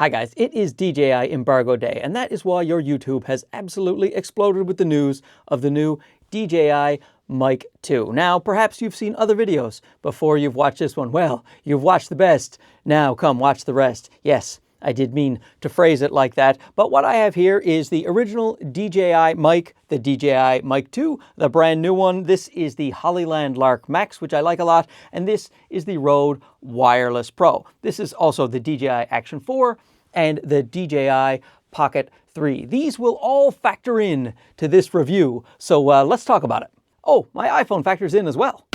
Hi guys, it is DJI embargo day, and that is why your YouTube has absolutely exploded with the news of the new DJI Mic 2. Now, perhaps you've seen other videos before you've watched this one. Well, you've watched the best. Now come watch the rest. Yes, I did mean to phrase it like that, but what I have here is the original DJI Mic, the DJI Mic 2, the brand new one. This is the Hollyland Lark Max, which I like a lot, and this is the Rode Wireless Pro. This is also the DJI Action 4 and the DJI Pocket 3. These will all factor in to this review, so let's talk about it. Oh, my iPhone factors in as well.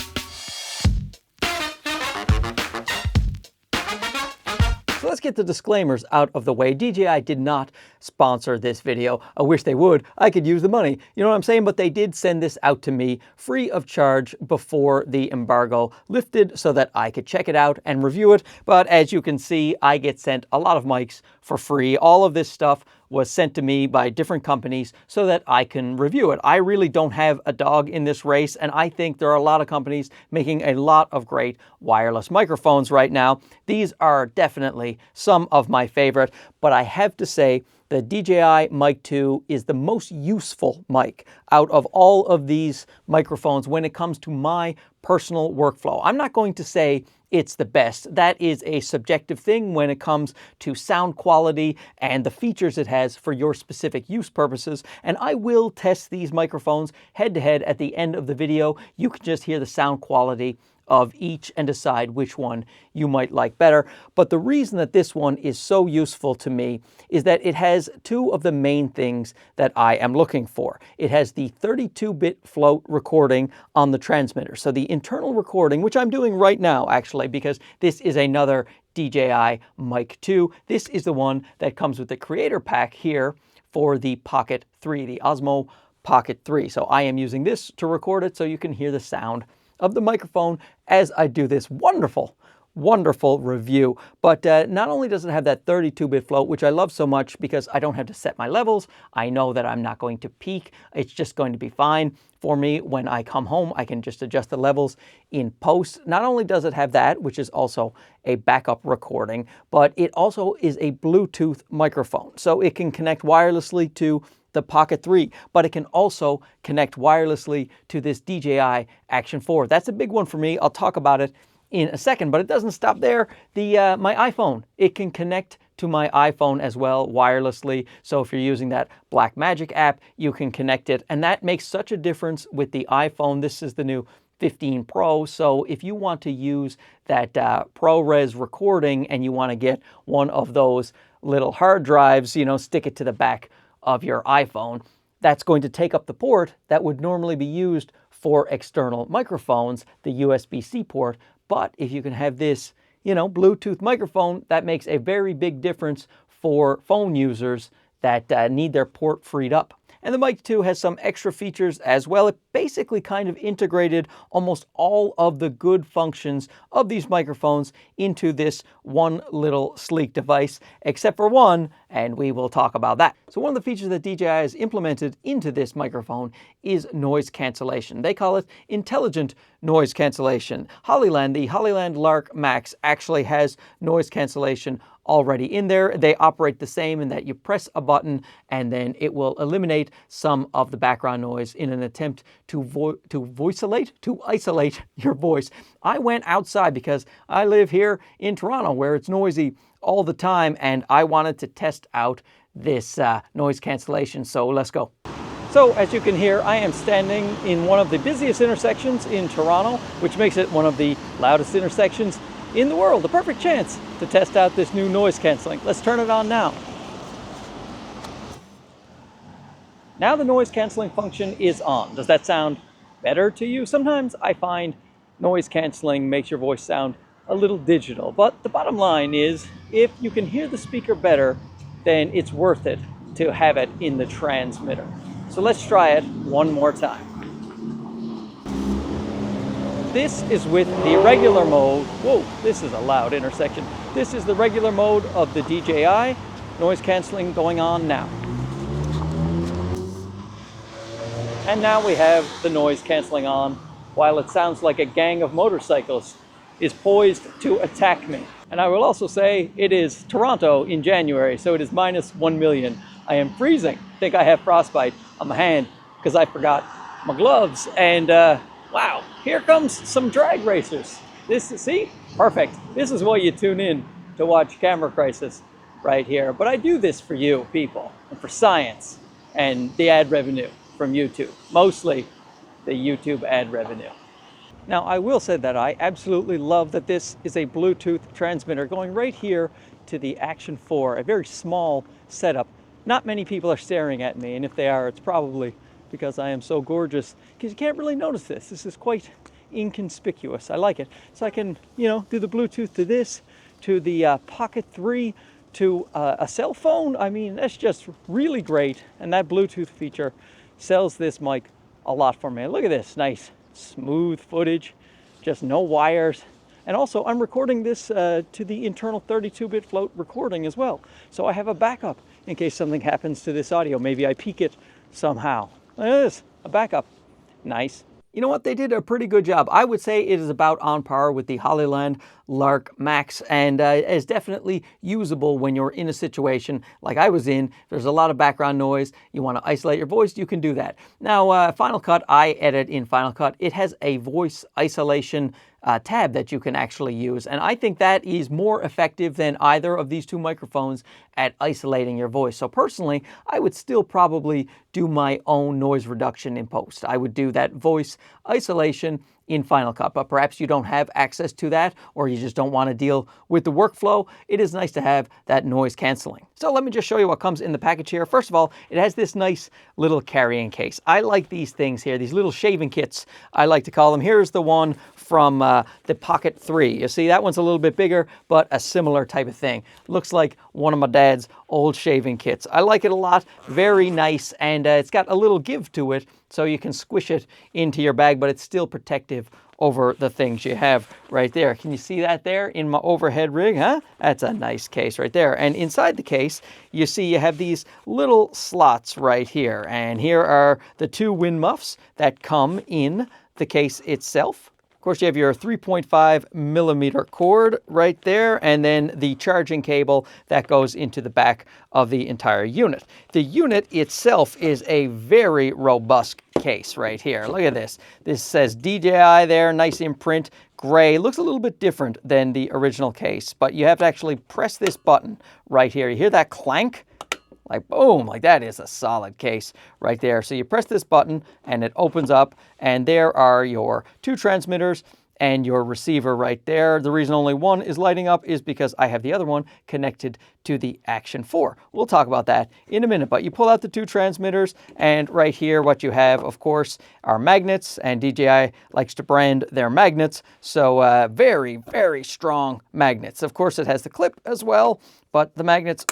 So let's get the disclaimers out of the way. DJI did not sponsor this video. I wish they would. I could use the money. You know what I'm saying? But they did send this out to me free of charge before the embargo lifted so that I could check it out and review it. But as you can see, I get sent a lot of mics for free. All of this stuff was sent to me by different companies so that I can review it. I really don't have a dog in this race, and I think there are a lot of companies making a lot of great wireless microphones right now. These are definitely some of my favorite, but I have to say the DJI Mic 2 is the most useful mic out of all of these microphones when it comes to my personal workflow. I'm not going to say it's the best. That is a subjective thing when it comes to sound quality and the features it has for your specific use purposes. And I will test these microphones head to head at the end of the video. You can just hear the sound quality of each and decide which one you might like better. But the reason that this one is so useful to me is that it has two of the main things that I am looking for. It has the 32-bit float recording on the transmitter. So the internal recording, which I'm doing right now actually, because this is another DJI Mic 2. This is the one that comes with the creator pack here for the Pocket 3, the Osmo Pocket 3. So I am using this to record it so you can hear the sound of the microphone as I do this wonderful review. But not only does it have that 32-bit float, which I love so much because I don't have to set my levels. I know that I'm not going to peak. It's just going to be fine for me. When I come home, I can just adjust the levels in post. Not only does it have that, which is also a backup recording, but it also is a Bluetooth microphone. So it can connect wirelessly to the Pocket 3, but it can also connect wirelessly to this DJI Action 4. That's a big one for me. I'll talk about it in a second, but it doesn't stop there. My iPhone, it can connect to my iPhone as well wirelessly. So if you're using that Blackmagic app, you can connect it, and that makes such a difference with the iPhone. This is the new 15 Pro, so if you want to use that ProRes recording and you want to get one of those little hard drives, you know, stick it to the back of your iPhone, that's going to take up the port that would normally be used for external microphones, the USB-C port. But if you can have this, you know, Bluetooth microphone, that makes a very big difference for phone users that need their port freed up. And the Mic 2 has some extra features as well. It basically kind of integrated almost all of the good functions of these microphones into this one little sleek device, except for one, and we will talk about that. So one of the features that DJI has implemented into this microphone is noise cancellation. They call it intelligent noise cancellation. The Hollyland Lark Max actually has noise cancellation already in there. They operate the same in that you press a button and then it will eliminate some of the background noise in an attempt to isolate your voice. I went outside because I live here in Toronto where it's noisy all the time, and I wanted to test out this noise cancellation. So let's go. So as you can hear, I am standing in one of the busiest intersections in Toronto, which makes it one of the loudest intersections in the world. The perfect chance to test out this new noise canceling. Let's turn it on now. Now the noise canceling function is on. Does that sound better to you? Sometimes I find noise canceling makes your voice sound a little digital, but the bottom line is if you can hear the speaker better, then it's worth it to have it in the transmitter. So let's try it one more time. This is with the regular mode. Whoa, this is a loud intersection. This is the regular mode of the DJI. Noise canceling going on now. And now we have the noise canceling on while it sounds like a gang of motorcycles is poised to attack me. And I will also say it is Toronto in January, so it is minus 1 million. I am freezing. I think I have frostbite on my hand because I forgot my gloves. And wow, here comes some drag racers. See, perfect. This is why you tune in to watch Camera Crisis right here. But I do this for you people and for science and the ad revenue from YouTube, mostly the YouTube ad revenue. Now, I will say that I absolutely love that this is a Bluetooth transmitter going right here to the Action 4, a very small setup. Not many people are staring at me, and if they are, it's probably because I am so gorgeous, because you can't really notice this. This is quite inconspicuous. I like it. So I can, do the Bluetooth to this, to the Pocket 3, to a cell phone. I mean, that's just really great, and that Bluetooth feature sells this mic a lot for me. Look at this, nice smooth footage, just no wires. And also I'm recording this to the internal 32-bit float recording as well. So I have a backup in case something happens to this audio. Maybe I peak it somehow. Look at this, a backup. Nice. You know what? They did a pretty good job. I would say it is about on par with the Hollyland Lark Max, and is definitely usable when you're in a situation like I was in. There's a lot of background noise. You want to isolate your voice, you can do that. Now, Final Cut, I edit in Final Cut. It has a voice isolation tab that you can actually use, and I think that is more effective than either of these two microphones at isolating your voice. So personally, I would still probably do my own noise reduction in post. I would do that voice isolation in Final Cut, but perhaps you don't have access to that, or you just don't want to deal with the workflow. It is nice to have that noise canceling. So let me just show you what comes in the package here. First of all, it has this nice little carrying case. I like these things here, these little shaving kits, I like to call them. Here's the one from the Pocket 3. You see, that one's a little bit bigger, but a similar type of thing. Looks like one of my dad's old shaving kits. I like it a lot, very nice, and it's got a little give to it, so you can squish it into your bag, but it's still protective over the things you have right there. Can you see that there in my overhead rig, huh? That's a nice case right there. And inside the case, you see you have these little slots right here. And here are the two wind muffs that come in the case itself. Of course, you have your 3.5 millimeter cord right there, and then the charging cable that goes into the back of the entire unit. The unit itself is a very robust case right here. Look at this. This says DJI there, nice imprint, gray. Looks a little bit different than the original case, but you have to actually press this button right here. You hear that clank? Like boom, like that is a solid case right there. So you press this button and it opens up, and there are your two transmitters and your receiver right there. The reason only one is lighting up is because I have the other one connected to the Action 4. We'll talk about that in a minute, but you pull out the two transmitters, and right here what you have, of course, are magnets, and DJI likes to brand their magnets, so very, very strong magnets. Of course, it has the clip as well, but the magnets,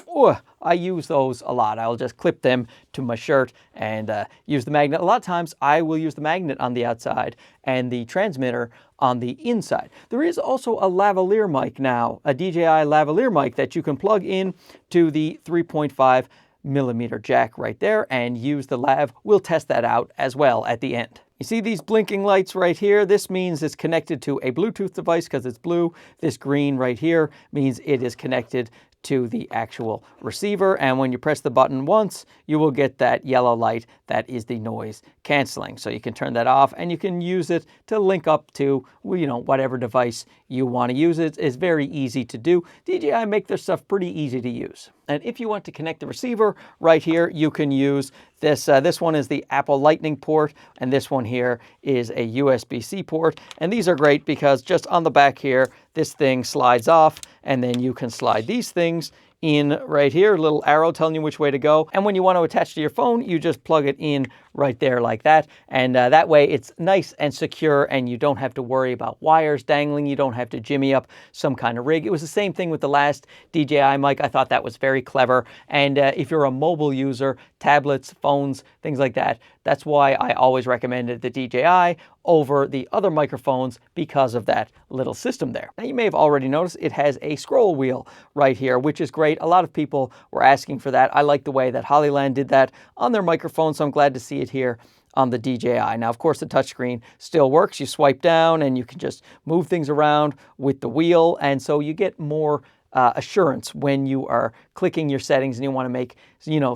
I use those a lot. I'll just clip them to my shirt and use the magnet. A lot of times I will use the magnet on the outside and the transmitter on the inside. There is also a lavalier mic now, a DJI lavalier mic that you can plug in to the 3.5 millimeter jack right there and use the lav. We'll test that out as well at the end. You see these blinking lights right here? This means it's connected to a Bluetooth device because it's blue. This green right here means it is connected to the actual receiver, and when you press the button once, you will get that yellow light that is the noise canceling. So you can turn that off, and you can use it to link up to, whatever device you want to use. It's very easy to do. DJI make their stuff pretty easy to use. And if you want to connect the receiver right here, you can use this. This one is the Apple Lightning port, and this one here is a USB-C port. And these are great because just on the back here, this thing slides off, and then you can slide these things in right here, a little arrow telling you which way to go. And when you want to attach to your phone, you just plug it in right there like that. And that way it's nice and secure, and you don't have to worry about wires dangling. You don't have to jimmy up some kind of rig. It was the same thing with the last DJI mic. I thought that was very clever. And if you're a mobile user, tablets, phones, things like that, that's why I always recommended the DJI over the other microphones, because of that little system there. Now, you may have already noticed it has a scroll wheel right here, which is great. A lot of people were asking for that. I like the way that Hollyland did that on their microphone, so I'm glad to see it here on the DJI. Now, of course, the touchscreen still works. You swipe down and you can just move things around with the wheel. And so you get more assurance when you are clicking your settings and you want to make,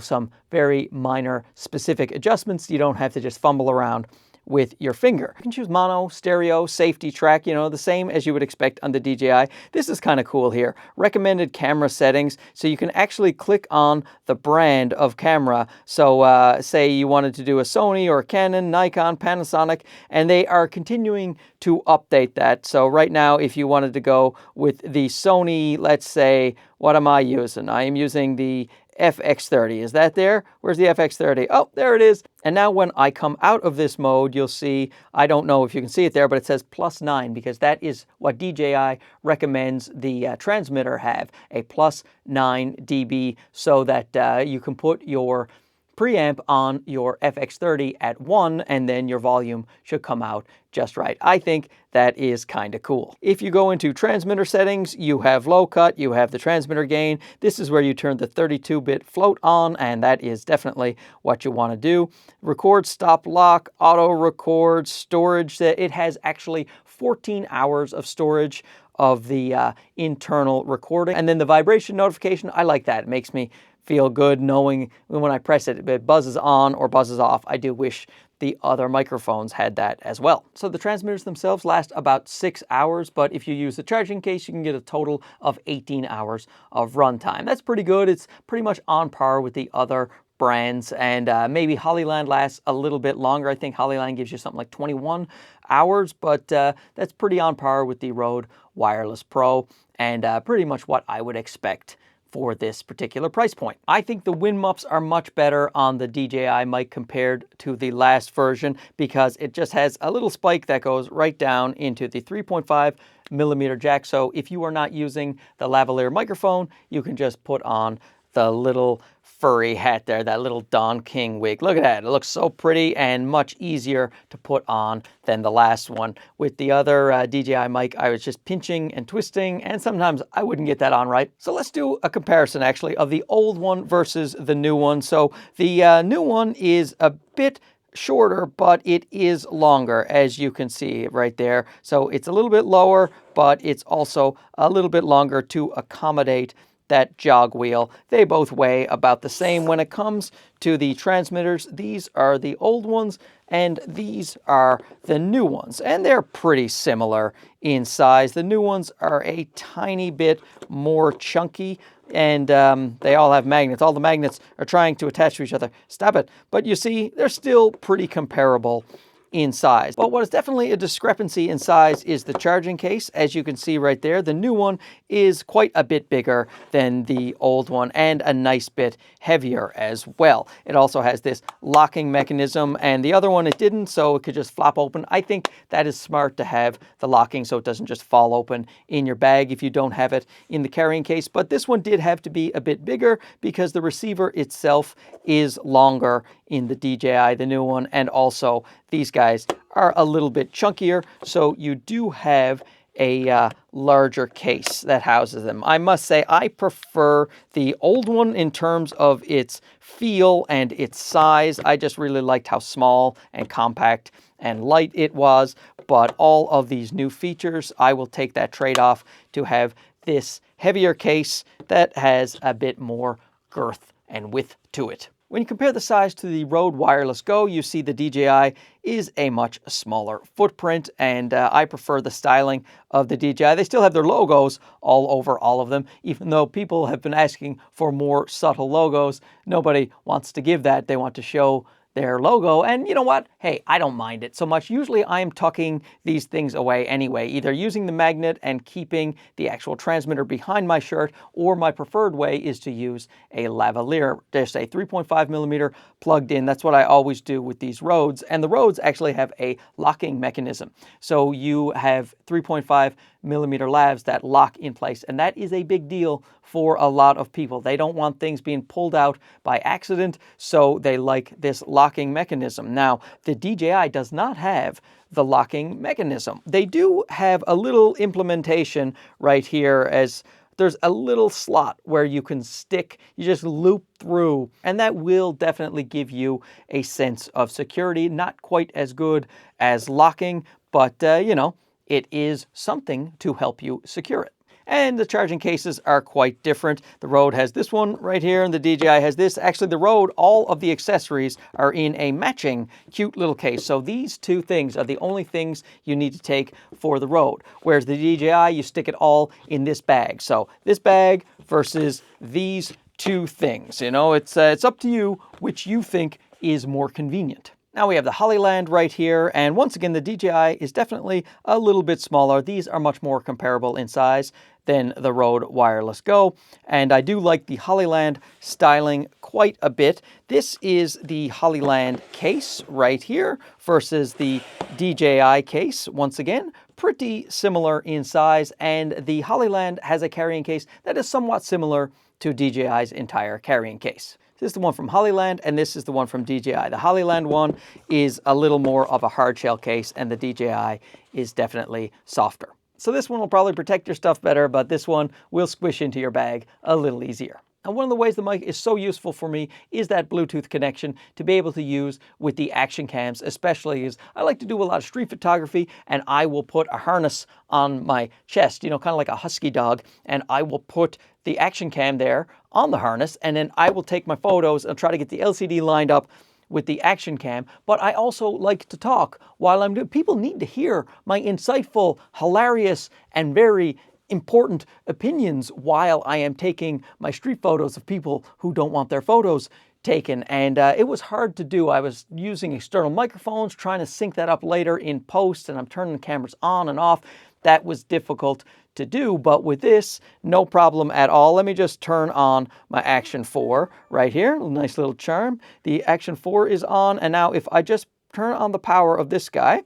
some very minor specific adjustments. You don't have to just fumble around with your finger. You can choose mono, stereo, safety track, the same as you would expect on the DJI. This is kind of cool here. Recommended camera settings. So you can actually click on the brand of camera. So say you wanted to do a Sony or a Canon, Nikon, Panasonic, and they are continuing to update that. So right now, if you wanted to go with the Sony, let's say, what am I using? I am using the FX30. Is that there? Where's the FX30? Oh, there it is. And now when I come out of this mode, you'll see, I don't know if you can see it there, but it says +9 because that is what DJI recommends the transmitter have, a +9 dB, so that you can put your preamp on your FX30 at 1 and then your volume should come out just right. I think that is kind of cool. If you go into transmitter settings, you have low cut, you have the transmitter gain. This is where you turn the 32-bit float on, and that is definitely what you want to do. Record, stop, lock, auto record, storage. It has actually 14 hours of storage of the internal recording. And then the vibration notification, I like that. It makes me feel good knowing when I press it, if it buzzes on or buzzes off. I do wish the other microphones had that as well. So the transmitters themselves last about 6 hours, but if you use the charging case, you can get a total of 18 hours of runtime. That's pretty good. It's pretty much on par with the other brands, and maybe Hollyland lasts a little bit longer. I think Hollyland gives you something like 21 hours, but that's pretty on par with the Rode Wireless Pro, and pretty much what I would expect for this particular price point. I think the wind muffs are much better on the DJI mic compared to the last version because it just has a little spike that goes right down into the 3.5mm jack. So if you are not using the lavalier microphone, you can just put on the little furry hat there, that little Don King wig. Look at that. It looks so pretty and much easier to put on than the last one. With the other DJI mic, I was just pinching and twisting, and sometimes I wouldn't get that on right. So let's do a comparison, actually, of the old one versus the new one. So the new one is a bit shorter, but it is longer, as you can see right there. So it's a little bit lower, but it's also a little bit longer to accommodate that jog wheel. They both weigh about the same. When it comes to the transmitters, these are the old ones and these are the new ones, and they're pretty similar in size. The new ones are a tiny bit more chunky, and they all have magnets. All the magnets are trying to attach to each other. Stop it. But you see, they're still pretty comparable in size. But what is definitely a discrepancy in size is the charging case. As you can see right there, the new one is quite a bit bigger than the old one and a nice bit heavier as well. It also has this locking mechanism, and the other one it didn't, so it could just flop open. I think that is smart to have the locking so it doesn't just fall open in your bag if you don't have it in the carrying case. But this one did have to be a bit bigger because the receiver itself is longer in the DJI, the new one, and also these guys are a little bit chunkier, so you do have a larger case that houses them. I must say I prefer the old one in terms of its feel and its size. I just really liked how small and compact and light it was, but all of these new features, I will take that trade-off to have this heavier case that has a bit more girth and width to it. When you compare the size to the Rode Wireless Go, you see the DJI is a much smaller footprint, and I prefer the styling of the DJI. They still have their logos all over all of them, even though people have been asking for more subtle logos. Nobody wants to give that. They want to show their logo, and you know what? Hey, I don't mind it so much. Usually I am tucking these things away anyway, either using the magnet and keeping the actual transmitter behind my shirt, or my preferred way is to use a lavalier. There's a 3.5mm plugged in. That's what I always do with these Rodes, and the Rodes actually have a locking mechanism. So you have 3.5mm lavs that lock in place, and that is a big deal for a lot of people. They don't want things being pulled out by accident, so they like this locking mechanism. Now, the DJI does not have the locking mechanism. They do have a little implementation right here as there's a little slot where you can stick, you just loop through, and that will definitely give you a sense of security. Not quite as good as locking, but you know, it is something to help you secure it. And the charging cases are quite different. The Rode has this one right here, and the DJI has this. Actually, the Rode, all of the accessories are in a matching cute little case. So these two things are the only things you need to take for the Rode. Whereas the DJI, you stick it all in this bag. So this bag versus these two things. You know, it's up to you which you think is more convenient. Now we have the Hollyland right here, and once again the DJI is definitely a little bit smaller. These are much more comparable in size than the Rode Wireless Go, and I do like the Hollyland styling quite a bit. This is the Hollyland case right here versus the DJI case. Once again, pretty similar in size, and the Hollyland has a carrying case that is somewhat similar to DJI's entire carrying case. This is the one from Hollyland, and this is the one from DJI. The Hollyland one is a little more of a hard shell case, and the DJI is definitely softer. So this one will probably protect your stuff better, but this one will squish into your bag a little easier. And one of the ways the mic is so useful for me is that Bluetooth connection to be able to use with the action cams, especially as I like to do a lot of street photography, and I will put a harness on my chest, you know, kind of like a husky dog, and I will put the action cam there on the harness, and then I will take my photos and try to get the LCD lined up with the action cam. But I also like to talk while I'm doing. People need to hear my insightful, hilarious, and very important opinions while I am taking my street photos of people who don't want their photos taken. And it was hard to do. I was using external microphones, trying to sync that up later in post, and I'm turning the cameras on and off. That was difficult to do, but with this, no problem at all. Let me just turn on my Action 4 right here. Nice little charm. The Action 4 is on, and now if I just turn on the power of this guy,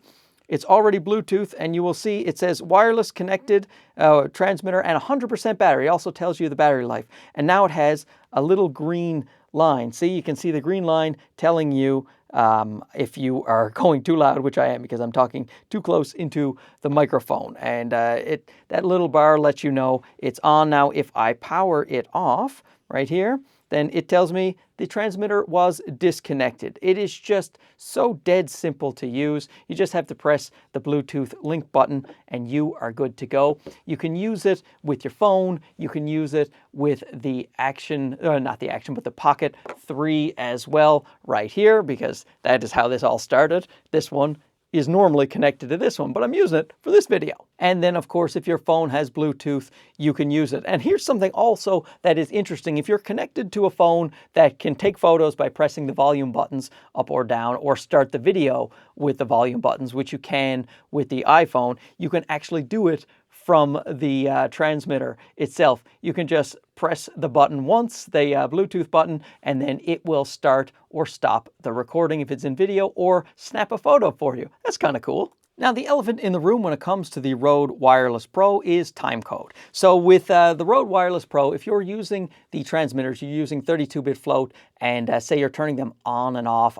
it's already Bluetooth, and you will see it says wireless connected transmitter and 100% battery. It also tells you the battery life. And now it has a little green line. See, you can see the green line telling you if you are going too loud, which I am because I'm talking too close into the microphone. And that little bar lets you know it's on. Now, if I power it off right here, then it tells me the transmitter was disconnected. It is just so dead simple to use. You just have to press the Bluetooth link button and you are good to go. You can use it with your phone. You can use it with the Action, not the Action, but the Pocket 3 as well right here, because that is how this all started. This one is normally connected to this one, but I'm using it for this video. And then, of course, if your phone has Bluetooth, you can use it. And here's something also that is interesting. If you're connected to a phone that can take photos by pressing the volume buttons up or down, or start the video with the volume buttons, which you can with the iPhone, you can actually do it from the transmitter itself. You can just press the button once, the Bluetooth button, and then it will start or stop the recording if it's in video, or snap a photo for you. That's kind of cool. Now, the elephant in the room when it comes to the Rode Wireless Pro is timecode. So with the Rode Wireless Pro, if you're using the transmitters, you're using 32-bit float, and say you're turning them on and off,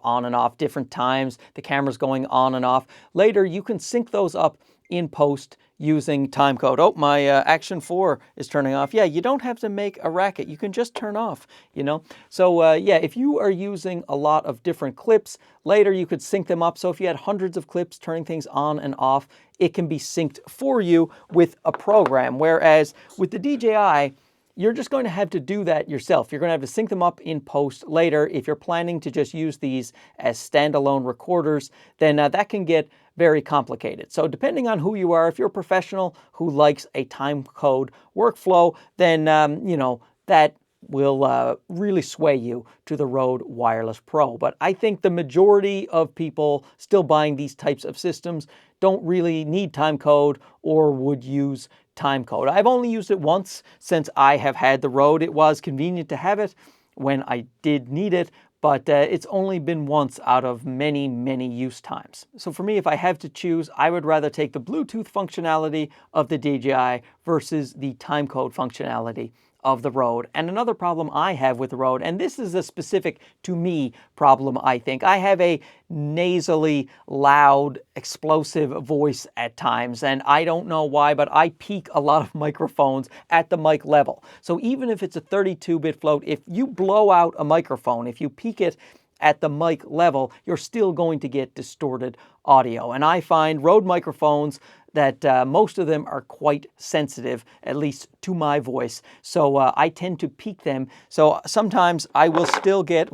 different times, the camera's going on and off. Later, you can sync those up in post using timecode. Oh, my Action 4 is turning off. Yeah, you don't have to make a racket. You can just turn off, you know. So yeah, if you are using a lot of different clips, later you could sync them up. So if you had hundreds of clips turning things on and off, it can be synced for you with a program. Whereas with the DJI, you're just going to have to do that yourself. You're going to have to sync them up in post later. If you're planning to just use these as standalone recorders, then that can get very complicated. So depending on who you are, if you're a professional who likes a time code workflow, then you know, that will really sway you to the Rode Wireless Pro. But I think the majority of people still buying these types of systems don't really need time code or would use time code. I've only used it once since I have had the Rode. It was convenient to have it when I did need it, but it's only been once out of many, many use times. So for me, if I have to choose, I would rather take the Bluetooth functionality of the DJI versus the timecode functionality of the Rode. And another problem I have with the Rode, and this is a specific to me problem, I think. I have a nasally, loud, explosive voice at times, and I don't know why, but I peak a lot of microphones at the mic level. So even if it's a 32-bit float, if you blow out a microphone, if you peak it at the mic level, you're still going to get distorted audio. And I find Rode microphones that most of them are quite sensitive, at least to my voice. So I tend to peak them. So sometimes I will still get,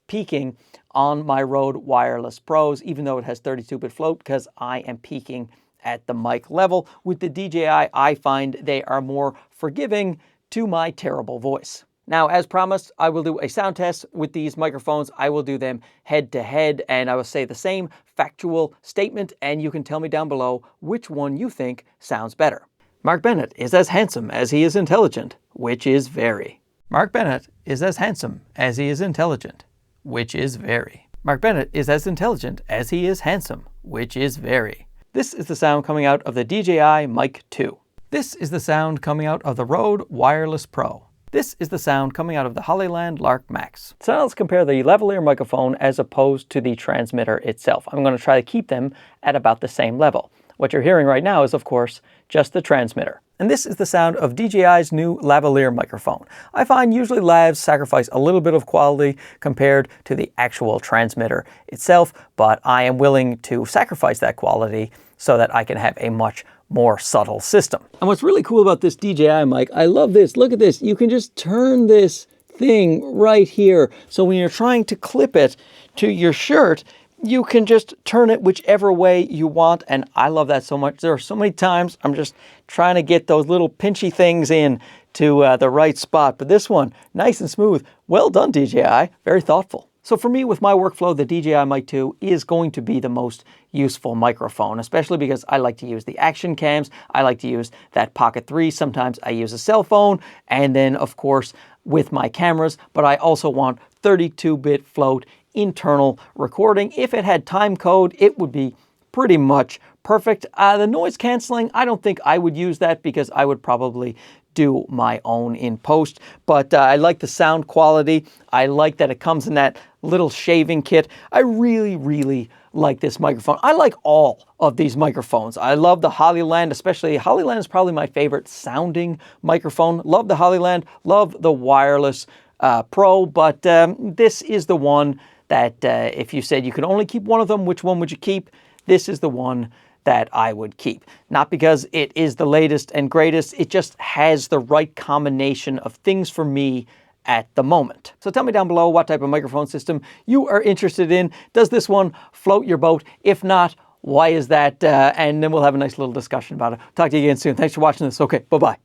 peaking on my Rode Wireless Pros, even though it has 32-bit float, because I am peaking at the mic level. With the DJI, I find they are more forgiving to my terrible voice. Now, as promised, I will do a sound test with these microphones. I will do them head to head, and I will say the same factual statement, and you can tell me down below which one you think sounds better. Mark Bennett is as handsome as he is intelligent, which is very. Mark Bennett is as handsome as he is intelligent, which is very. Mark Bennett is as intelligent as he is handsome, which is very. This is the sound coming out of the DJI Mic 2. This is the sound coming out of the Rode Wireless Pro. This is the sound coming out of the Hollyland Lark Max. So now let's compare the lavalier microphone as opposed to the transmitter itself. I'm going to try to keep them at about the same level. What you're hearing right now is, of course, just the transmitter. And this is the sound of DJI's new lavalier microphone. I find usually lavs sacrifice a little bit of quality compared to the actual transmitter itself, but I am willing to sacrifice that quality so that I can have a much more subtle system. And what's really cool about this DJI mic, I love this. Look at this. You can just turn this thing right here. So when you're trying to clip it to your shirt, you can just turn it whichever way you want. And I love that so much. There are so many times I'm just trying to get those little pinchy things in to the right spot. But this one, nice and smooth. Well done, DJI. Very thoughtful. So for me, with my workflow, the DJI Mic 2 is going to be the most useful microphone, especially because I like to use the action cams. I like to use that Pocket 3. Sometimes I use a cell phone, and then, of course, with my cameras. But I also want 32-bit float internal recording. If it had time code, it would be pretty much perfect. The noise canceling, I don't think I would use that because I would probably do my own in post, but I like the sound quality. I like that it comes in that little shaving kit. I really like this microphone. I like all of these microphones. I love the Hollyland, especially Hollyland is probably my favorite sounding microphone. Love the Hollyland, love the Wireless Pro, but this is the one that if you said you could only keep one of them, which one would you keep? This is the one that I would keep. Not because it is the latest and greatest, it just has the right combination of things for me at the moment. So tell me down below what type of microphone system you are interested in. Does this one float your boat? If not, why is that? And then we'll have a nice little discussion about it. Talk to you again soon. Thanks for watching this. Okay, bye-bye.